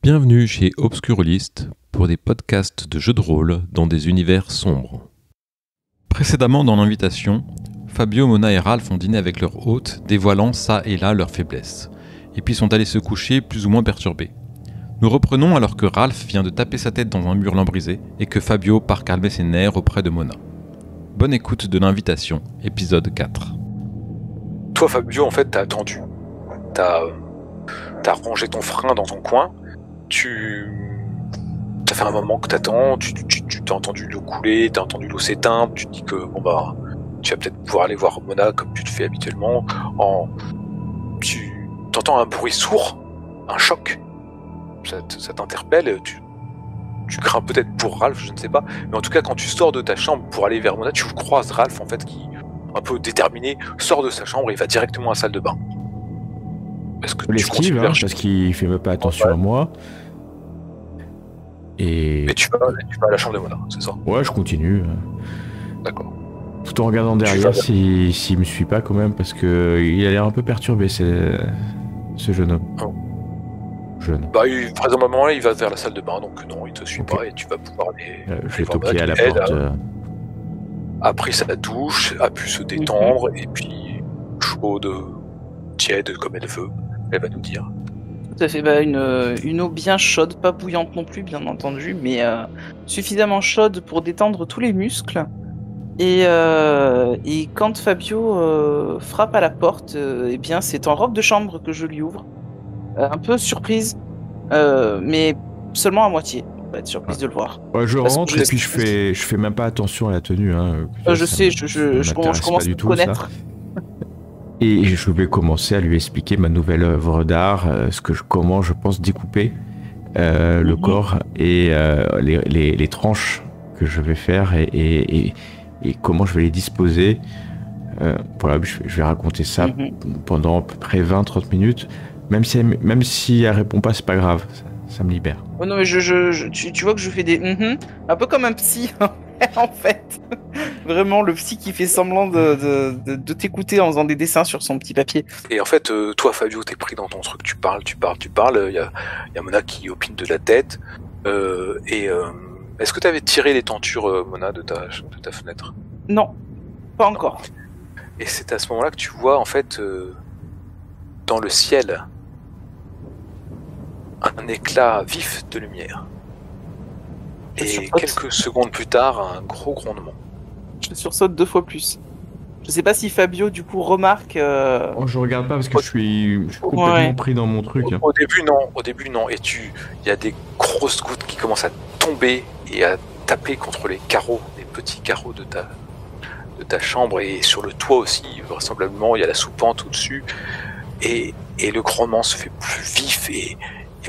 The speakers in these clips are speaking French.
Bienvenue chez Obscurlist pour des podcasts de jeux de rôle dans des univers sombres. Précédemment dans l'invitation, Fabio, Mona et Ralph ont dîné avec leur hôte, dévoilant ça et là leurs faiblesses, et puis sont allés se coucher plus ou moins perturbés. Nous reprenons alors que Ralph vient de taper sa tête dans un mur lambrisé et que Fabio part calmer ses nerfs auprès de Mona. Bonne écoute de l'invitation, épisode 4. Toi Fabio, en fait, t'as attendu. T'as rangé ton frein dans ton coin. T'as fait un moment que t'attends, tu t'as entendu l'eau couler, t'as entendu l'eau s'éteindre, tu te dis que tu vas peut-être pouvoir aller voir Mona comme tu le fais habituellement. Tu t'entends un bruit sourd, un choc. Ça t'interpelle, tu crains peut-être pour Ralph, je ne sais pas. Mais en tout cas, quand tu sors de ta chambre pour aller vers Mona, tu croises Ralph en fait qui, un peu déterminé, sort de sa chambre et va directement à la salle de bain. Est-ce que je l'esquive, parce qu'il fait même pas attention à moi. Mais tu vas à la chambre de Mona, c'est ça? Ouais, je continue. D'accord. Tout en regardant derrière s'il me suit pas quand même, parce que il a l'air un peu perturbé, ce jeune homme. Oh. Vraisemblablement, il va vers la salle de bain, donc non, il te suit pas et tu vas pouvoir aller. Je vais toquer à la porte. A pris sa douche, a pu se détendre, et puis chaude, tiède comme elle veut, elle va nous dire. Tout à fait, une eau bien chaude, pas bouillante non plus bien entendu, mais suffisamment chaude pour détendre tous les muscles. Et quand Fabio frappe à la porte, eh bien c'est en robe de chambre que je lui ouvre. Un peu surprise, mais seulement à moitié. On va être surprise de le voir. Ouais, je rentre et puis je fais même pas attention à la tenue. Hein, je commence à te connaître. Et je vais commencer à lui expliquer ma nouvelle œuvre d'art, comment je pense découper le corps et les tranches que je vais faire et comment je vais les disposer. Voilà, je vais raconter ça pendant à peu près 20-30 minutes. Même si elle répond pas, c'est pas grave, ça me libère. Oh non mais tu vois que je fais des un peu comme un psy en fait. Vraiment le psy qui fait semblant de t'écouter en faisant des dessins sur son petit papier. Et en fait, toi Fabio, t'es pris dans ton truc, tu parles. Il y a Mona qui opine de la tête. Est-ce que t'avais tiré les tentures, Mona, de ta fenêtre? Non, pas encore. Et c'est à ce moment-là que tu vois en fait dans le ciel un éclat vif de lumière. Et quelques secondes plus tard, un gros grondement. Je sursaute 2 fois plus. Je sais pas si Fabio du coup remarque. Je regarde pas parce que je suis complètement pris dans mon truc. Au début non. Et il y a des grosses gouttes qui commencent à tomber et à taper contre les petits carreaux de ta chambre et sur le toit aussi. Vraisemblablement, il y a la soupente au-dessus. Et le grondement se fait plus vif et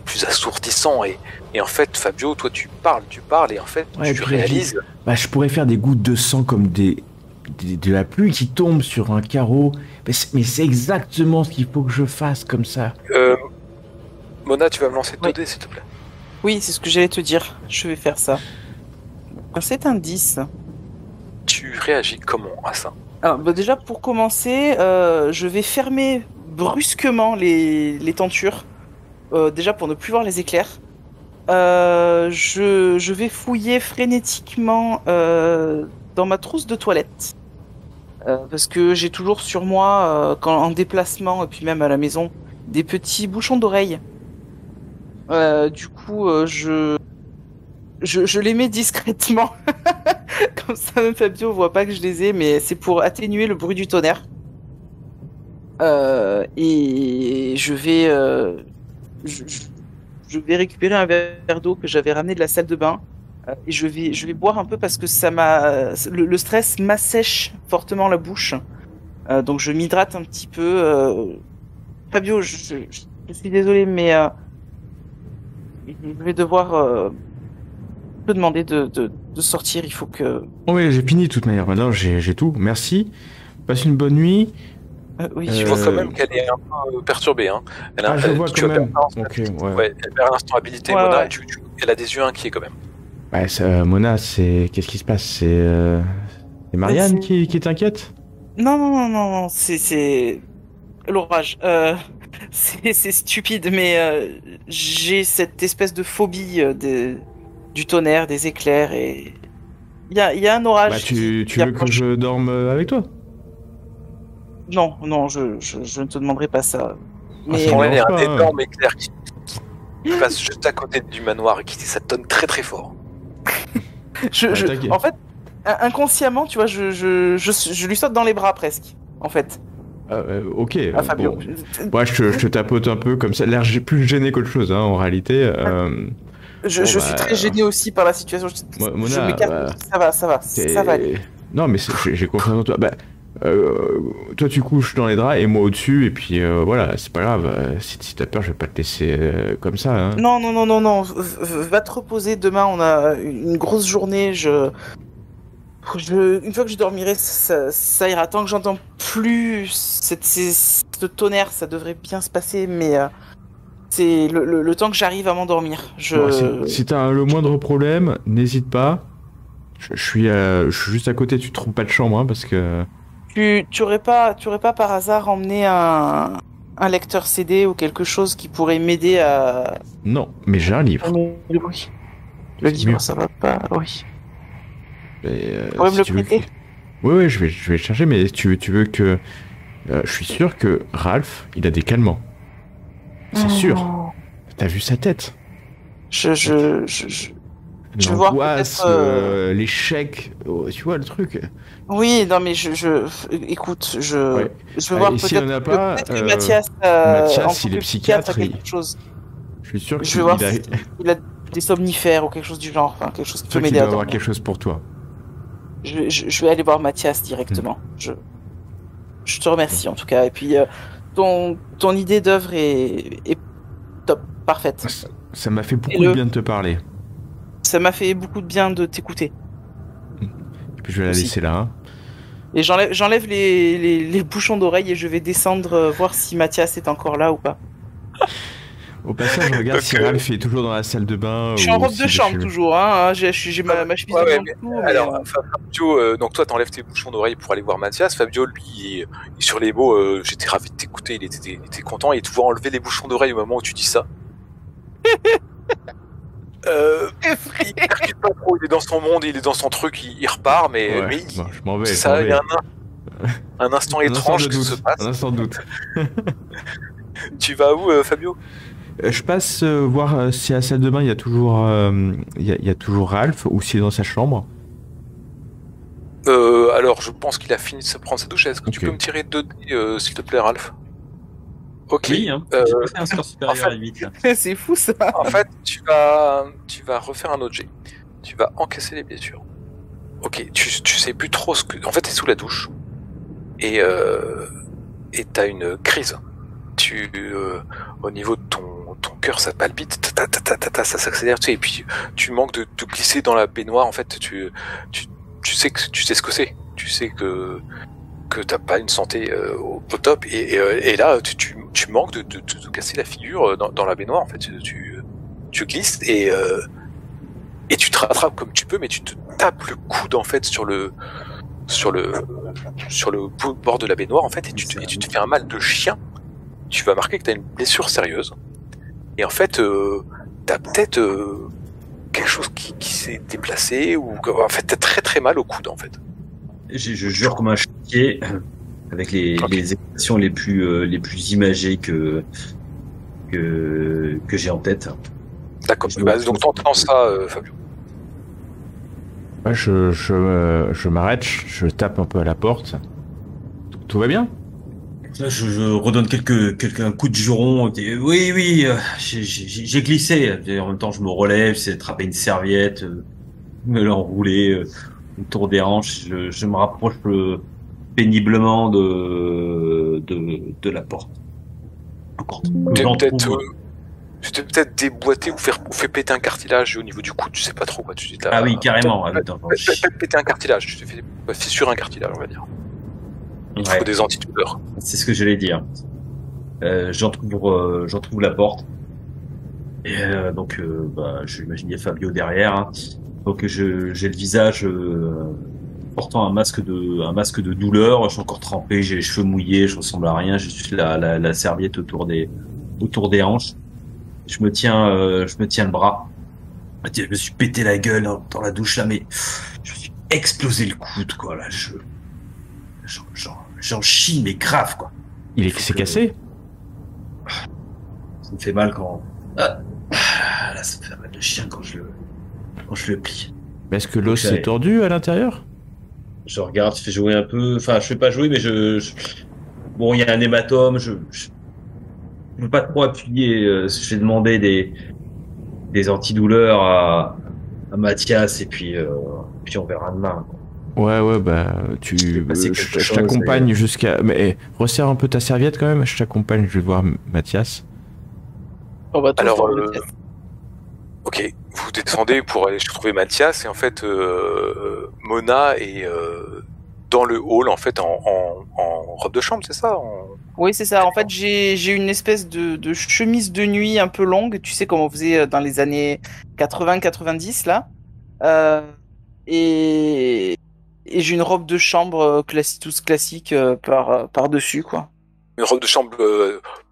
plus assourdissant et en fait Fabio, toi tu parles et en fait tu réalises... je pourrais faire des gouttes de sang comme de la pluie qui tombe sur un carreau, mais c'est exactement ce qu'il faut que je fasse comme ça. Mona, tu vas me lancer 2 dés s'il te plaît. Oui, c'est ce que j'allais te dire, je vais faire ça. C'est un 10. Tu réagis comment à ça? Alors déjà pour commencer, je vais fermer brusquement les tentures. Déjà pour ne plus voir les éclairs. Je vais fouiller frénétiquement dans ma trousse de toilette. Parce que j'ai toujours sur moi, en déplacement et puis même à la maison, des petits bouchons d'oreilles. Du coup, je les mets discrètement. Comme ça, même Fabio voit pas que je les ai, mais c'est pour atténuer le bruit du tonnerre. Et je vais récupérer un verre d'eau que j'avais ramené de la salle de bain et je vais boire un peu parce que le stress m'assèche fortement la bouche. Donc je m'hydrate un petit peu. Fabio, je suis désolé, mais je vais devoir te demander de sortir. Il faut que... Oui, j'ai fini de toute manière. Maintenant, j'ai tout. Merci. Passe une bonne nuit. Oui, tu vois quand même qu'elle est un peu perturbée. Hein. Je vois quand même. Elle perd l'instabilité, Mona, et elle a des yeux inquiets quand même. Mona, qu'est-ce qui se passe? C'est Marianne qui t'inquiète? Non, c'est l'orage. c'est stupide, mais j'ai cette espèce de phobie du tonnerre, des éclairs et il y a un orage. Bah, tu qui veux que approche. je dorme avec toi? Non, non, je ne te demanderai pas ça. Mais ça Ouais, me il y a dérange un pas, énorme éclair qui passe juste à côté du manoir et qui ça tonne très très fort. t'inquiète. en fait, inconsciemment, tu vois, je lui saute dans les bras presque, en fait, Ok, à Fabio. bon. Moi, je te tapote un peu comme ça, l'air plus gêné qu'autre chose, hein, en réalité. Je Bon, suis bah, très gêné aussi par la situation. Je Mona, m'écarte. Ça va aller. Non, mais j'ai confiance en toi. Bah, toi, tu couches dans les draps et moi au-dessus, et puis voilà, c'est pas grave. Si t'as peur, je vais pas te laisser comme ça. Hein. Non, non, non, non, non. Va te reposer. Demain, on a une grosse journée. Une fois que je dormirai, ça ira. Tant que j'entends plus ce tonnerre, ça devrait bien se passer. Mais c'est le temps que j'arrive à m'endormir. Bon, si t'as le moindre problème, n'hésite pas. Je suis juste à côté, tu te trompes pas de chambre, hein, parce que... Tu aurais pas par hasard emmené un lecteur CD ou quelque chose qui pourrait m'aider à... Non, mais j'ai un livre. Le bruit. Le livre, mieux. ça va pas, oui. Et, Tu pourrais me le tu veux prêter? Oui, je vais le chercher, mais tu veux que... je suis sûr que Ralph, il a des calmants. C'est sûr. T'as vu sa tête? Je vais voir L'angoisse, peut-être, l'échec, tu vois le truc. Oui, non, mais écoute, Ouais. je vais voir Et s'il y en a pas, peut-être que Mathias, Mathias, en il tant est que psychiatre, a psychiatre, quelque chose. Je suis sûr Je vais voir qu'il a... s'il a des somnifères ou quelque chose du genre, enfin, quelque chose qui peut qu'il m'aider doit à avoir dormir. quelque chose pour toi. Je vais aller voir Mathias directement. Je te remercie en tout cas. Et puis, ton idée d'œuvre est top, parfaite. Ça m'a fait beaucoup Et de bien de te parler. Ça m'a fait beaucoup de bien de t'écouter. Et puis je vais la Aussi. laisser là. Hein. Et j'enlève les bouchons d'oreille et je vais descendre voir si Mathias est encore là ou pas. Au passage, je regarde Donc, si Ralph est toujours dans la salle de bain. Je suis en ou robe si de chambre chez- toujours, hein. J'ai ma chemise Ouais, de ouais, dans le cou, mais, Alors, Fabio, donc toi t'enlèves tes bouchons d'oreille pour aller voir Mathias. Fabio, lui, il est sur les mots, j'étais ravi de t'écouter, il était content et tu vois enlever les bouchons d'oreille au moment où tu dis ça. Il percute pas trop, il est dans son monde, il est dans son truc, il repart, mais, Ouais, mais bon, je m'en vais. c'est je ça, m'en il y vais. a un instant étrange de qui se doute. passe. Un instant de doute. Tu vas où, Fabio? Je passe voir si à la salle de bain il y a toujours, il y a toujours Ralph ou s'il est dans sa chambre. Alors, je pense qu'il a fini de se prendre sa douche. Est-ce que tu Ok. peux me tirer 2 dés, s'il te plaît, Ralph? Ok. Oui, hein. Euh, J'ai pas fait un score supérieur en fait- à 8. Là. c'est fou ça. En fait, tu vas refaire un autre jet. Tu vas encaisser les blessures. Ok, tu sais plus trop ce que... En fait, t'es sous la douche. Et t'as une crise. Au niveau de ton cœur, ça palpite, ça s'accélère, tu sais, et puis tu manques de glisser dans la baignoire, en fait, tu sais ce que c'est. Tu sais que t'as pas une santé au top, et là, tu manques de te casser la figure dans la baignoire, en fait, tu glisses, et tu te rattrapes comme tu peux, mais tu te tapes le coude, en fait, sur le bord de la baignoire, en fait, et tu te fais un mal de chien. Tu vas marquer que t'as une blessure sérieuse. Et en fait, t'as peut-être quelque chose qui s'est déplacé, ou en fait, t'as très très mal au coude, en fait. Je jure comme un choqué, avec les expressions les plus imagées que j'ai en tête. D'accord. Bah, donc t'entends ça, Fabio. Ouais, je m'arrête, je tape un peu à la porte. Tout va bien? Là, je redonne un coup de juron. Oui, j'ai glissé. Et en même temps, je me relève, j'essaie d'attraper une serviette, me l'enrouler autour des hanches. Je me rapproche péniblement de la porte. Encore. Tu t'es peut-être déboîté ou fait péter un cartilage au niveau du coude, tu sais pas trop quoi. Tu dis, Ah oui, carrément. Ah, putain, peut-être péter un cartilage, tu t'es fait fissurer un cartilage, on va dire. Il faut des antidouleurs. C'est ce que j'allais dire. J'entrouvre la porte. Et donc, j'imagine qu'il y a Fabio derrière. Hein. Donc j'ai le visage portant un masque de douleur. Je suis encore trempé, j'ai les cheveux mouillés, je ressemble à rien. J'ai juste la serviette autour des hanches. Je me tiens le bras. Je me suis pété la gueule dans la douche là, mais je me suis explosé le coude quoi. Là, j'en chie mais grave quoi. C'est cassé? Ça me fait mal quand. Là, ça me fait mal de chien quand je le plie. Mais est-ce que l'os est tordu à l'intérieur? Je regarde, je fais jouer un peu. Enfin, je fais pas jouer, mais bon, il y a un hématome. Je veux pas trop appuyer. Je vais demander des antidouleurs à Mathias et puis on verra demain. Ouais, bah je t'accompagne jusqu'à. Mais resserre un peu ta serviette quand même. Je t'accompagne. Je vais voir Mathias. On va tous Alors, voir Mathias. ok, vous descendez pour aller trouver Mathias et en fait Mona est dans le hall en fait en robe de chambre, c'est ça Oui, c'est ça. En fait, j'ai une espèce de chemise de nuit un peu longue, tu sais comme on faisait dans les années 80-90 là. Et j'ai une robe de chambre tous classique par-dessus quoi. Une robe de chambre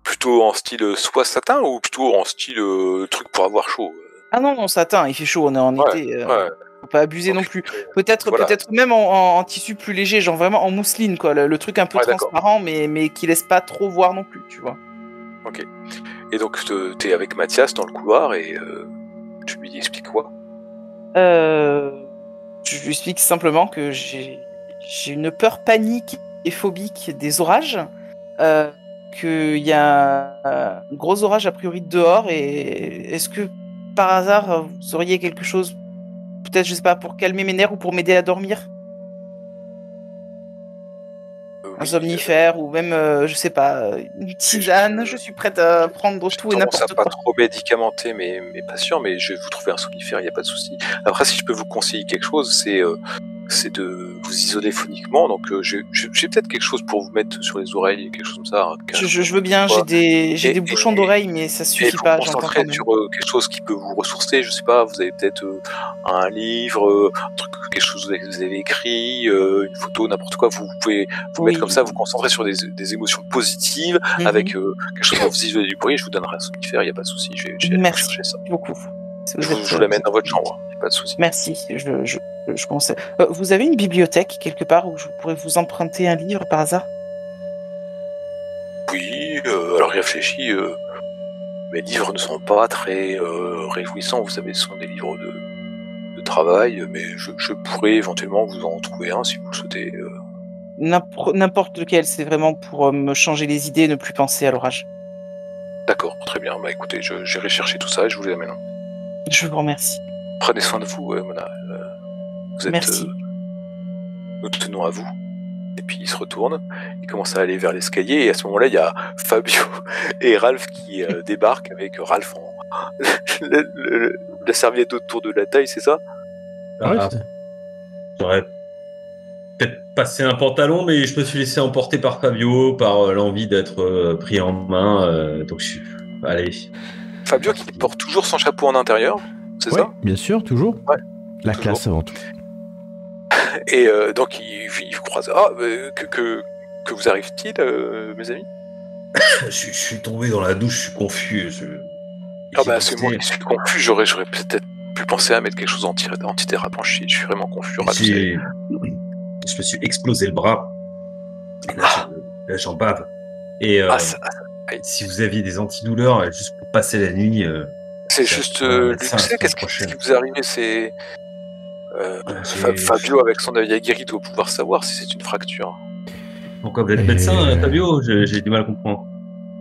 plutôt en style soie satin ou plutôt en style truc pour avoir chaud Ah non, satin, il fait chaud, on est en été. Ouais. Faut pas abuser non plus. Peut-être même en tissu plus léger, genre vraiment en mousseline quoi, le truc un peu transparent mais qui laisse pas trop voir non plus, tu vois. Ok. Et donc t'es avec Mathias dans le couloir et tu lui expliques quoi? Je lui explique simplement que j'ai une peur panique et phobique des orages, qu'il y a un gros orage a priori dehors, et est-ce que par hasard vous auriez quelque chose, peut-être je sais pas, pour calmer mes nerfs ou pour m'aider à dormir? Un somnifère ou même, je sais pas, une tisane, je suis prête à prendre tout et n'importe quoi. Pas trop médicamenté, mais pas sûr, mais je vais vous trouver un somnifère, il n'y a pas de souci. Après, si je peux vous conseiller quelque chose, c'est de vous isoler phoniquement, donc j'ai peut-être quelque chose pour vous mettre sur les oreilles, quelque chose comme ça. Je veux bien, j'ai des bouchons d'oreilles, mais ça suffit pas, j'entends quand même. Sur quelque chose qui peut vous ressourcer, je sais pas, vous avez peut-être un livre, un truc, quelque chose que vous avez écrit, une photo, n'importe quoi, vous pouvez vous mettre comme ça, vous concentrer sur des émotions positives, avec quelque chose pour vous isoler du bruit. Je vous donnerai un somnifère, il n'y a pas de souci, j'ai cherché ça. Merci beaucoup. Je l'amène dans votre chambre, il n'y a pas de souci. Merci, je conseille. Vous avez une bibliothèque quelque part où je pourrais vous emprunter un livre par hasard? Oui, alors réfléchis, mes livres ne sont pas très réjouissants, vous savez, ce sont des livres de travail, mais je pourrais éventuellement vous en trouver un si vous le souhaitez. N'importe lequel, c'est vraiment pour me changer les idées et ne plus penser à l'orage. D'accord, très bien, bah écoutez, j'irai chercher tout ça et je vous les amène. Je vous remercie. Prenez soin de vous, Mona. Vous êtes, merci. Nous tenons à vous. Et puis il se retourne, il commence à aller vers l'escalier, et à ce moment-là, il y a Fabio et Ralph qui débarquent avec Ralph la serviette autour de la taille, c'est ça? J'aurais peut-être passé un pantalon, mais je me suis laissé emporter par Fabio, par l'envie d'être pris en main. Donc je suis... Allez. Fabio qui porte toujours son chapeau en intérieur, c'est ça? Bien sûr, toujours. Ouais. La classe avant tout. Et donc il vous croise. Ah, que vous arrive-t-il, mes amis? Je suis tombé dans la douche, je suis confus. Ah bah c'est moi qui suis confus, j'aurais peut-être pu penser à mettre quelque chose antidérapant, je suis vraiment confus. Je me suis explosé le bras. Et là, j'en bave. Et si vous aviez des antidouleurs, juste pour passer la nuit... c'est juste... qu'est-ce qui vous est arrivé? C'est... Fabio, avec son œil aguerri, doit pouvoir savoir si c'est une fracture. Pourquoi vous êtes médecin, Fabio? J'ai du mal à comprendre.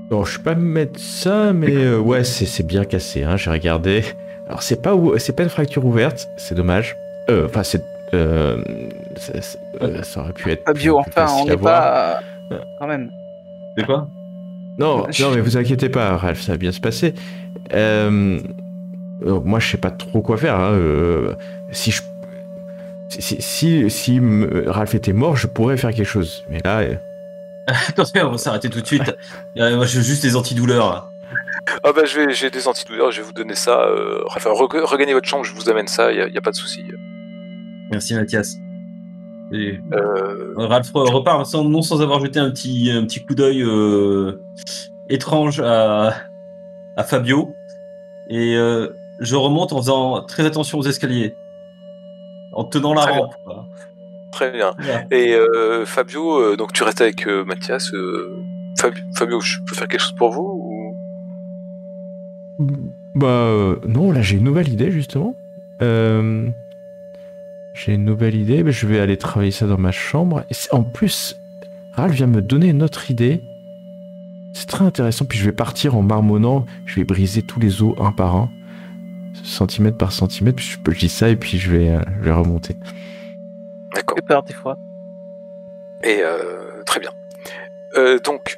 Non, je suis pas médecin, mais ouais, c'est bien cassé, hein, j'ai regardé. Alors, c'est pas une fracture ouverte, c'est dommage. Enfin, ça aurait pu être... Fabio, enfin, on n'est pas... quand même. C'est quoi? Non, mais vous inquiétez pas, Ralph, ça va bien se passer. Moi, je sais pas trop quoi faire. Hein. Si Ralph était mort, je pourrais faire quelque chose. Mais là... Attendez, on va s'arrêter tout de suite. Moi, je veux juste des antidouleurs. Ah bah j'ai des antidouleurs, je vais vous donner ça. Enfin, regagnez votre chambre, je vous amène ça, y a pas de souci. Merci Mathias. Et Ralph repart sans avoir jeté un petit coup d'œil étrange à Fabio. Et je remonte en faisant très attention aux escaliers. En tenant la rampe. Voilà. Très bien. Voilà. Et Fabio, donc tu restes avec Mathias. Fabio, je peux faire quelque chose pour vous ou... Non, là j'ai une nouvelle idée justement. J'ai une nouvelle idée, mais je vais aller travailler ça dans ma chambre. Et en plus, Ralph vient me donner une autre idée. C'est très intéressant, puis je vais partir en marmonnant. Je vais briser tous les os un par un, centimètre par centimètre. Puis je dis ça et puis je vais remonter. D'accord. J'ai peur des fois. Et très bien. Donc,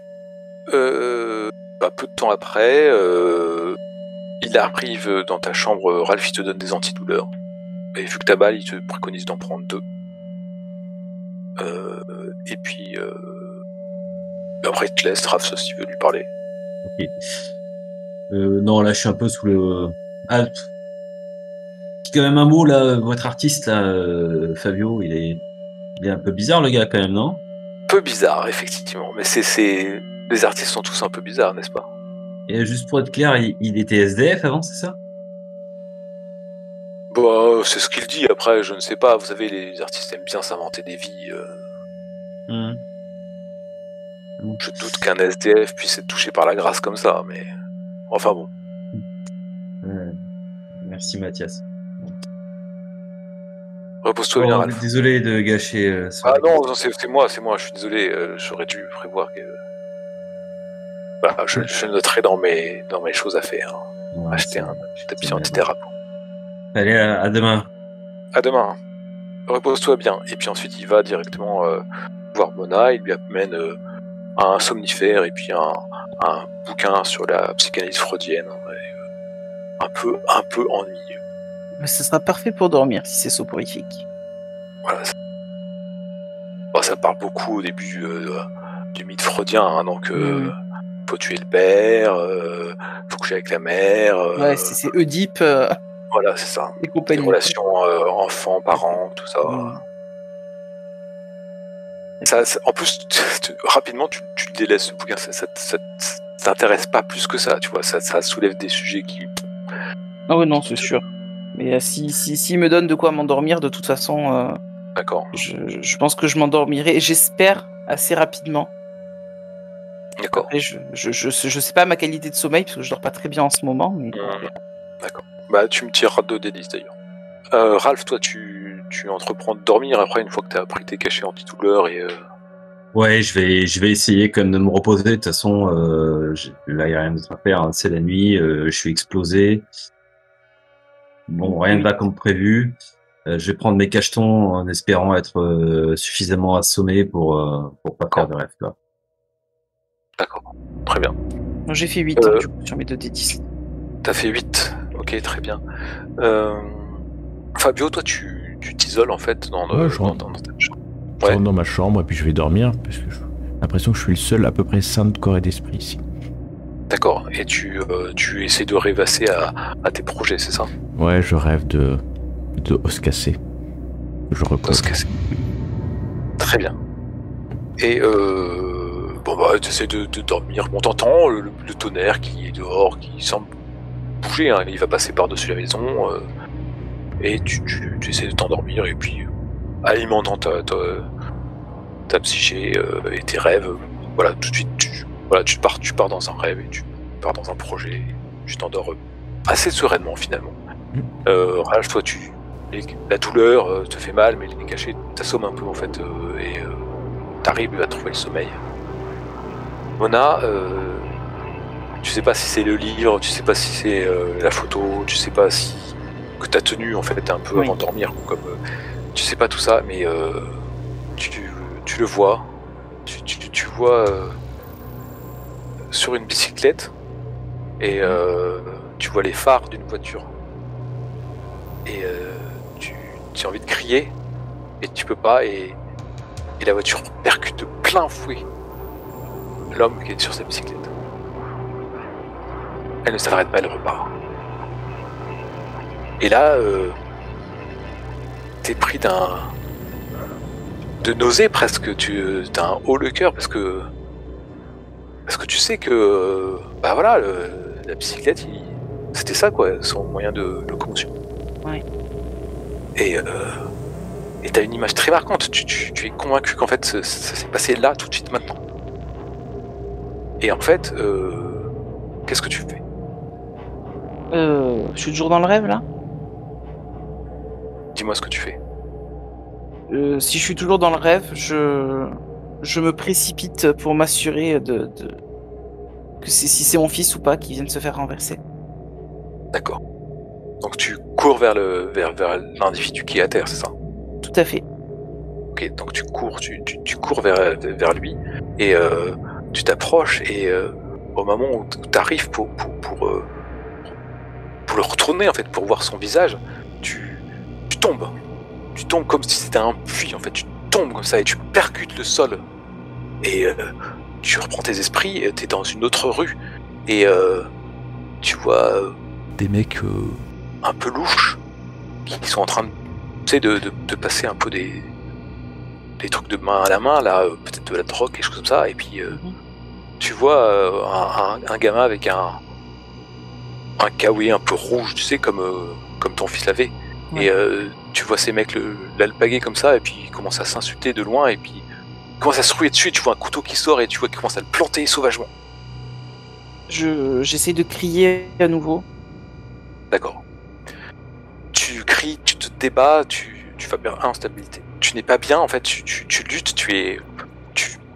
peu de temps après, il arrive dans ta chambre, Ralph il te donne des antidouleurs. Et vu que t'as mal, il te préconise d'en prendre 2. Et puis, après il te laisse, Raph, si tu veux lui parler. Ok. Non, là je suis un peu sous le... Ah, quand même un mot là, votre artiste là, Fabio, il est un peu bizarre le gars quand même, non? Peu bizarre, effectivement, mais les artistes sont tous un peu bizarres, n'est-ce pas? Et juste pour être clair, il était SDF avant, c'est ça? Bah, c'est ce qu'il dit, après, je ne sais pas, vous savez, les artistes aiment bien s'inventer des vies. Je doute qu'un SDF puisse être touché par la grâce comme ça, mais... Enfin bon. Merci Mathias. Repose-toi bien, Ralph. Désolé de gâcher... non, c'est moi, je suis désolé, j'aurais dû prévoir que... Voilà, je noterai dans mes choses à faire. Ouais, acheter un tapis antithérapie. Allez, à demain. À demain. Repose-toi bien. Et puis ensuite, il va directement voir Mona. Il lui amène un somnifère et puis un bouquin sur la psychanalyse freudienne. Un peu ennuyeux. Mais ce sera parfait pour dormir si c'est soporifique. Voilà. Ça parle beaucoup au début du mythe freudien. Hein, donc, faut tuer le père, faut coucher avec la mère. Ouais, c'est Oedipe. Voilà, c'est ça. Et compagnie. Les relations enfants, parents, tout ça. Ça en plus, rapidement, tu le délaisses ce bouquin. Ça t'intéresse pas plus que ça, tu vois. Ça soulève des sujets qui... Ah ouais, non, c'est sûr. Mais s'il me donne de quoi m'endormir, de toute façon... D'accord. Je pense que je m'endormirai, j'espère, assez rapidement. D'accord. Après, je sais pas ma qualité de sommeil, parce que je dors pas très bien en ce moment, mais... D'accord. Bah, tu me tireras 2 des 10 d'ailleurs. Ralph, toi, tu entreprends de dormir après, une fois que t'as pris tes cachets antidouleurs et... Ouais, je vais essayer quand même de me reposer. De toute façon, là, il n'y a rien d'autre à faire. Hein. C'est la nuit, je suis explosé. Bon, rien ne va comme prévu. Je vais prendre mes cachetons en espérant être suffisamment assommé pour pas faire de rêve. Là. D'accord, très bien. Moi, j'ai fait 8 du coup, sur mes 2d10. T'as fait 8, ok, très bien. Fabio, toi, tu t'isoles en fait dans ta chambre. Je rentre dans ma chambre et puis je vais dormir parce que j'ai l'impression que je suis le seul à peu près sain de corps et d'esprit ici. D'accord, et tu essaies de rêvasser à tes projets, c'est ça? Ouais, je rêve de os cassé. Je repose. Os cassé. Très bien. Et tu essaies de dormir. Bon, t'entends le tonnerre qui est dehors, qui semble bouger, hein. Il va passer par-dessus la maison, et tu essaies de t'endormir, et puis alimentant ta psyché et tes rêves, voilà, tout de suite, tu pars dans un rêve, et tu pars dans un projet, tu t'endors assez sereinement finalement. Ralph, toi, la douleur te fait mal, mais les cachets t'assomment un peu en fait, et t'arrives à trouver le sommeil. Mona, tu sais pas si c'est le livre, tu sais pas si c'est la photo, tu sais pas si que t'as tenu en fait un peu avant de dormir, comme tu sais pas tout ça, mais tu le vois, tu vois sur une bicyclette, et tu vois les phares d'une voiture, et tu as envie de crier et tu peux pas, et la voiture percute de plein fouet l'homme qui est sur sa bicyclette. Elle ne s'arrête pas, elle repart. Et là, t'es pris de nausée presque. T'as un haut le cœur parce que tu sais que bah voilà, la bicyclette, c'était ça quoi, son moyen de locomotion. Ouais. Et t'as une image très marquante. Tu es convaincu qu'en fait ça s'est passé là tout de suite maintenant. Et en fait, qu'est-ce que tu fais? Je suis toujours dans le rêve là. Dis-moi ce que tu fais. Si je suis toujours dans le rêve, je me précipite pour m'assurer que si c'est mon fils ou pas qui vient de se faire renverser. D'accord. Donc tu cours vers l'individu qui est à terre, c'est ça? Tout à fait. Ok, donc tu cours vers lui et tu t'approches et au moment où tu arrives pour le retourner en fait, pour voir son visage, tu tombes. Tu tombes comme si c'était un puits en fait, tu tombes comme ça et tu percutes le sol. Et tu reprends tes esprits, t'es dans une autre rue et tu vois des mecs un peu louches qui sont en train de passer un peu des trucs de main à la main, là, peut-être de la drogue, quelque chose comme ça, et puis tu vois un gamin avec un kawaii un peu rouge, tu sais, comme ton fils l'avait. Ouais. Et tu vois ces mecs l'alpaguer comme ça, et puis ils commencent à s'insulter de loin, et puis ils commencent à se rouler dessus, et tu vois un couteau qui sort, et tu vois qu'ils commencent à le planter sauvagement. J'essaie de crier à nouveau. D'accord. Tu cries, tu te débats, tu vas perdre instabilité. Tu n'es pas bien, en fait, tu luttes,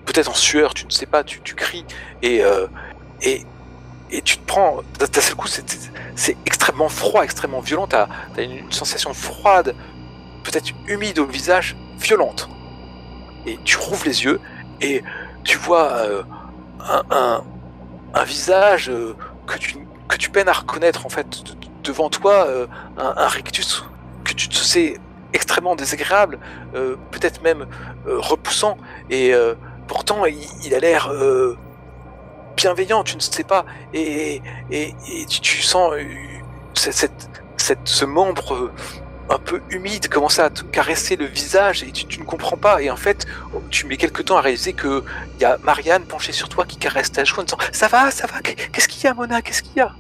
peut-être en sueur, tu ne sais pas, tu cries, et tu te prends, d'un seul coup, c'est extrêmement froid, extrêmement violent, t'as une sensation froide, peut-être humide au visage, violente. Et tu rouvres les yeux, et tu vois un visage que tu peines à reconnaître, en fait, devant toi, un rictus que tu te sais extrêmement désagréable, peut-être même repoussant, et pourtant il a l'air bienveillant, tu ne sais pas, et tu sens ce membre un peu humide commencer à te caresser le visage, et tu ne comprends pas, et en fait tu mets quelque temps à réaliser que il y a Marianne penchée sur toi qui caresse ta joue en disant ça va, qu'est-ce qu'il y a Mona, qu'est-ce qu'il y a?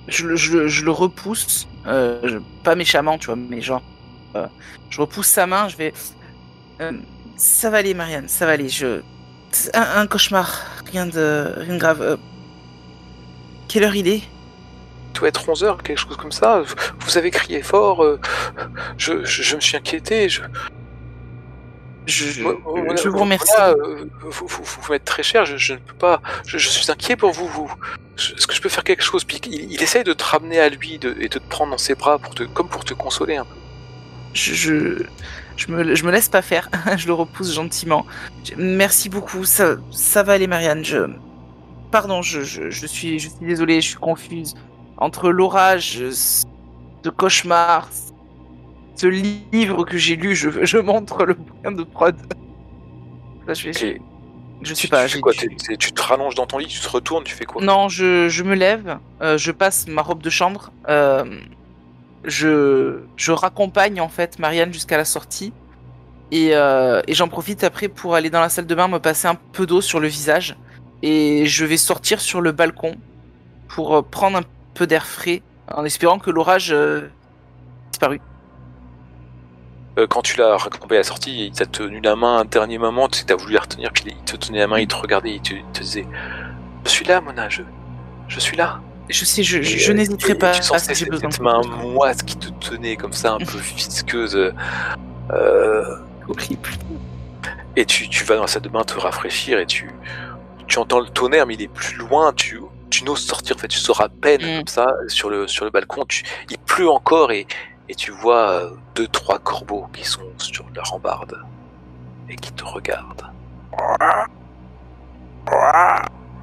Je le repousse, pas méchamment, tu vois, mais genre, je repousse sa main, je vais... ça va aller, Marianne, ça va aller, un cauchemar, rien de grave. Quelle heure il est? Il doit être 11h, quelque chose comme ça, vous avez crié fort, je me suis inquiété, je vous remercie. Vous m'êtes très cher, je ne peux pas, je suis inquiet pour vous. Est-ce que je peux faire quelque chose? Puis il essaye de te ramener à lui et de te prendre dans ses bras comme pour te consoler un peu. Je me laisse pas faire, je le repousse gentiment. Merci beaucoup, ça va aller, Marianne. Pardon, je suis désolée, je suis confuse entre l'orage, ce cauchemar, ce livre que j'ai lu. Je montre le bouquin de prod. Là, je sais pas. Tu fais quoi, tu te rallonges dans ton lit, tu te retournes, tu fais quoi? Non, je me lève, je passe ma robe de chambre, je raccompagne en fait Marianne jusqu'à la sortie, et j'en profite après pour aller dans la salle de bain, me passer un peu d'eau sur le visage, et je vais sortir sur le balcon pour prendre un peu d'air frais, en espérant que l'orage disparu. Quand tu l'as raccompagné à la sortie, il t'a tenu la main un dernier moment, tu as voulu la retenir, puis il te tenait la main, il te regardait, il te disait « Je suis là, Mona, je suis là ». Je sais, je n'hésiterai pas. Tu sens cette main moite qui te tenait comme ça, un peu visqueuse. Horrible. Et tu vas dans la salle de bain te rafraîchir, et tu entends le tonnerre, mais il est plus loin, tu n'oses sortir, en fait, tu sors à peine comme ça sur le balcon, il pleut encore, et tu vois 2-3 corbeaux qui sont sur la rambarde et qui te regardent.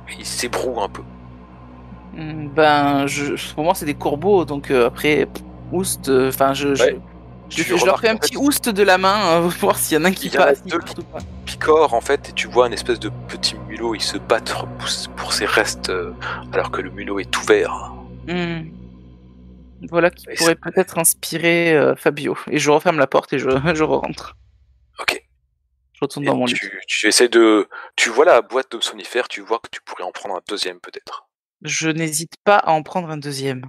Et ils s'ébrouent un peu. Ben, pour moi c'est des corbeaux, donc après, oust, enfin je leur fais un petit oust de la main pour voir s'il y en a un qui passe. Il y en a 2 qui picorent en fait, et tu vois une espèce de petit mulot, il se battre pour ses restes alors que le mulot est ouvert. Voilà qui Et pourrait peut-être inspirer Fabio. Et je referme la porte et je rentre. Ok. Je retourne Et dans mon lit. tu essaies de... Tu vois la boîte de somnifères, tu vois que tu pourrais en prendre un deuxième peut-être. Je n'hésite pas à en prendre un deuxième.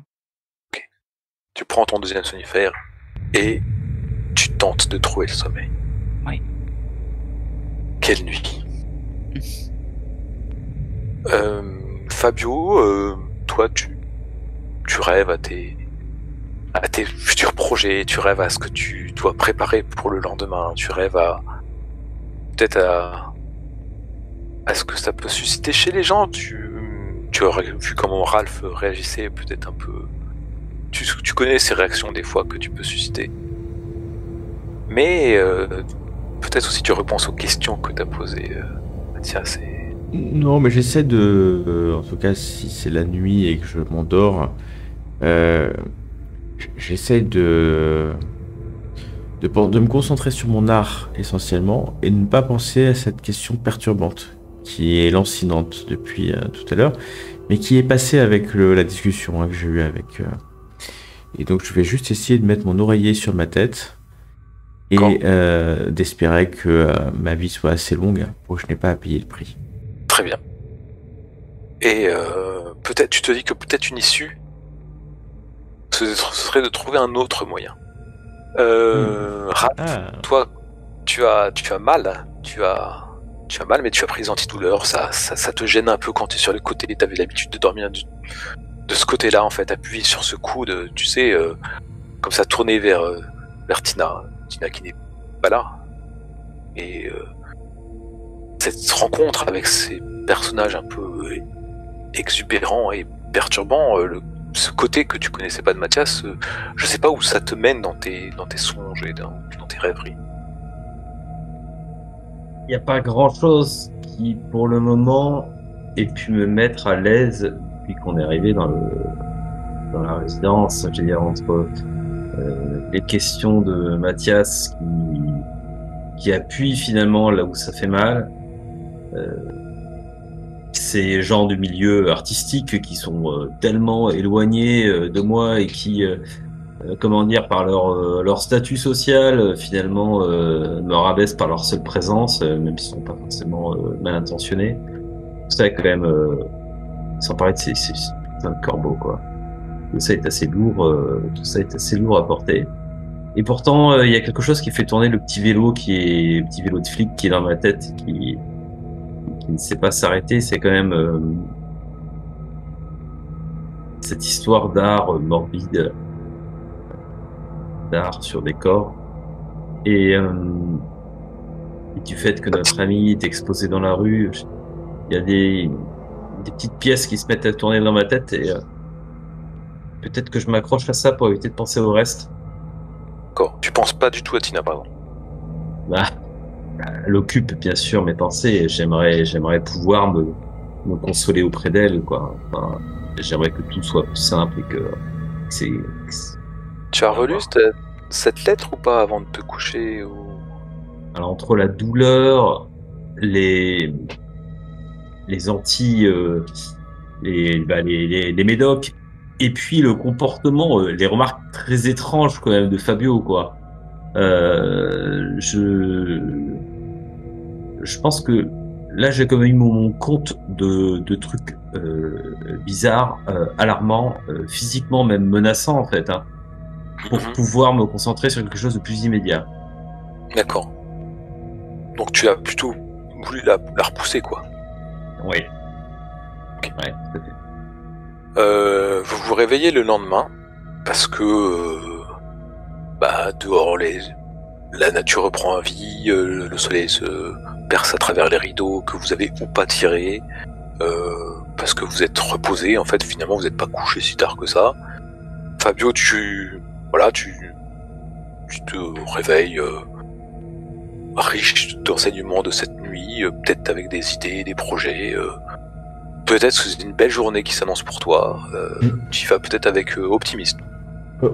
Tu prends ton deuxième somnifère et tu tentes de trouver le sommeil. Oui. Quelle nuit. Fabio, toi tu rêves à tes futurs projets, tu rêves à ce que tu dois préparer pour le lendemain, tu rêves à peut-être à ce que ça peut susciter chez les gens. Tu aurais vu comment Ralph réagissait, peut-être un peu. Tu connais ces réactions des fois que tu peux susciter. Mais peut-être aussi tu repenses aux questions que t'as posées, Mathias. Non, mais j'essaie de... en tout cas, si c'est la nuit et que je m'endors, j'essaie de me concentrer sur mon art essentiellement et ne pas penser à cette question perturbante qui est lancinante depuis tout à l'heure, mais qui est passée avec la discussion que j'ai eue avec... Et donc je vais juste essayer de mettre mon oreiller sur ma tête et d'espérer que ma vie soit assez longue pour que je n'ai pas à payer le prix. Très bien. Et peut-être tu te dis que peut-être une issue, ce serait de trouver un autre moyen. Ralph, toi, tu as mal, tu as mal, mais tu as pris des antidouleurs, ça te gêne un peu quand tu es sur le côté, tu avais l'habitude de dormir de ce côté-là, en fait, appuyé sur ce coude, tu sais, comme ça, tourné vers Tina qui n'est pas là. Et cette rencontre avec ces personnages un peu exubérants et perturbants, ce côté que tu connaissais pas de Mathias, je sais pas où ça te mène dans tes songes et dans tes rêveries. Il n'y a pas grand-chose qui, pour le moment, ait pu me mettre à l'aise depuis qu'on est arrivé dans la résidence. Je veux dire, entre les questions de Mathias qui appuient finalement là où ça fait mal, ces gens du milieu artistique qui sont tellement éloignés de moi et qui, comment dire, par leur statut social, finalement, me rabaissent par leur seule présence, même s'ils sont pas forcément mal intentionnés. Tout ça est quand même, sans parler de ces putains de corbeaux, quoi. Tout ça est assez lourd à porter. Et pourtant, il y a quelque chose qui fait tourner le petit vélo de flic qui est dans ma tête, qui ne sait pas s'arrêter. C'est quand même cette histoire d'art morbide, d'art sur des corps, et du fait que notre ami est exposé dans la rue, il y a des petites pièces qui se mettent à tourner dans ma tête, et peut-être que je m'accroche à ça pour éviter de penser au reste. D'accord. Tu penses pas du tout à Tina, pardon. Bah, elle occupe bien sûr mes pensées. J'aimerais pouvoir me consoler auprès d'elle, quoi. Enfin, j'aimerais que tout soit plus simple et que c'est. Tu as relu cette lettre ou pas avant de te coucher ou... Alors entre la douleur, les médocs, et puis le comportement, les remarques très étranges quand même de Fabio, quoi. Je pense que là j'ai quand même eu mon compte de trucs bizarres, alarmants, physiquement même menaçants en fait, hein, pour pouvoir me concentrer sur quelque chose de plus immédiat. D'accord. Donc tu as plutôt voulu la repousser, quoi. Oui. Okay. Ouais, tout à fait. Vous vous réveillez le lendemain parce que dehors la nature reprend vie, le soleil se perce à travers les rideaux que vous avez ou pas tirés, parce que vous êtes reposé. En fait, finalement, vous n'êtes pas couché si tard que ça. Fabio, tu te réveilles riche d'enseignements de cette nuit, peut-être avec des idées, des projets. Peut-être que c'est une belle journée qui s'annonce pour toi. Tu y vas peut-être avec optimisme.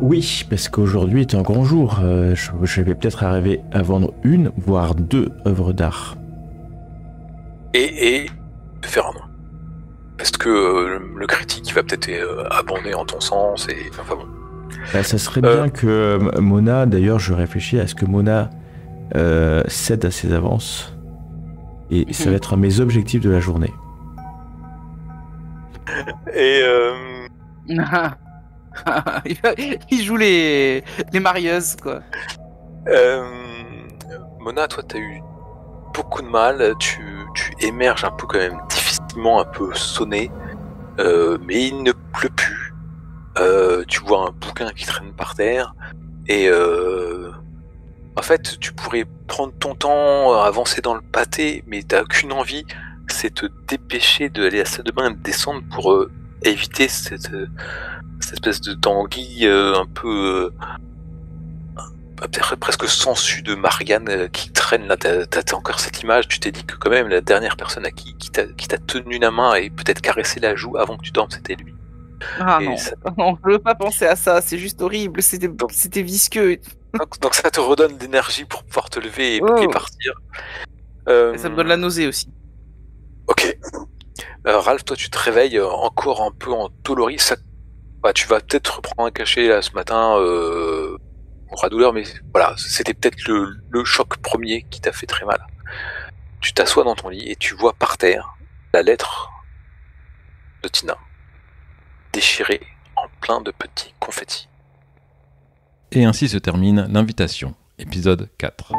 Oui, parce qu'aujourd'hui est un grand jour. Je vais peut-être arriver à vendre une, voire 2 œuvres d'art. Et faire un nom. Parce que le critique va peut-être abonder en ton sens. Et enfin bon. Bah, ça serait bien que Mona, d'ailleurs, je réfléchis à ce que Mona cède à ses avances. Et ça va être un de mes objectifs de la journée. Et Il joue les marieuses, quoi. Mona, toi, t'as eu beaucoup de mal. Tu émerges un peu quand même difficilement, un peu sonné. Mais il ne pleut plus. Tu vois un bouquin qui traîne par terre. Et en fait, tu pourrais prendre ton temps, avancer dans le pâté, mais t'as qu'une envie, c'est te dépêcher d'aller à la salle de bain et de descendre pour éviter cette espèce de tanguy un peu peut-être presque sensu de Marianne qui traîne là. T'as encore cette image, tu t'es dit que quand même la dernière personne à qui t'a tenu la main et peut-être caressé la joue avant que tu dormes, c'était lui. Ah Et non, ça- non, je veux pas penser à ça, c'est juste horrible, c'était visqueux. donc ça te redonne d'énergie pour pouvoir te lever et Oh. partir. Et ça me donne la nausée aussi. Ok. Ralph, toi tu te réveilles encore un peu endolori. Tu vas peut-être reprendre un cachet là, ce matin pour la douleur, mais voilà, c'était peut-être le choc premier qui t'a fait très mal. Tu t'assois dans ton lit et tu vois par terre la lettre de Tina, déchirée en plein de petits confettis. Et ainsi se termine l'invitation, épisode 4.